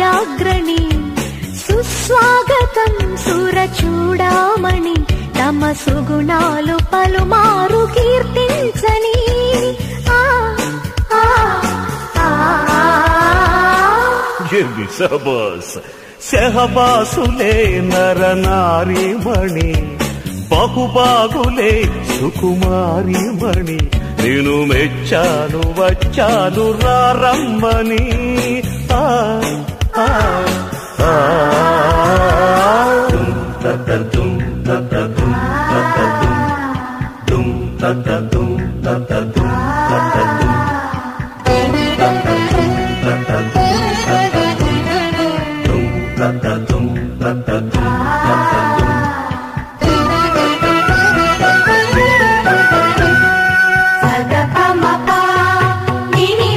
రాజాగ్రణి సుస్వాగతం సురచూడామణి తమ సుగుణాలు పలుమారు కీర్తించని సబస్ సెహబాసులే నరనారీమణి బహుబాగులే సుకుమారిమణి నేను మెచ్చాను వచ్చాను రమ్మని tum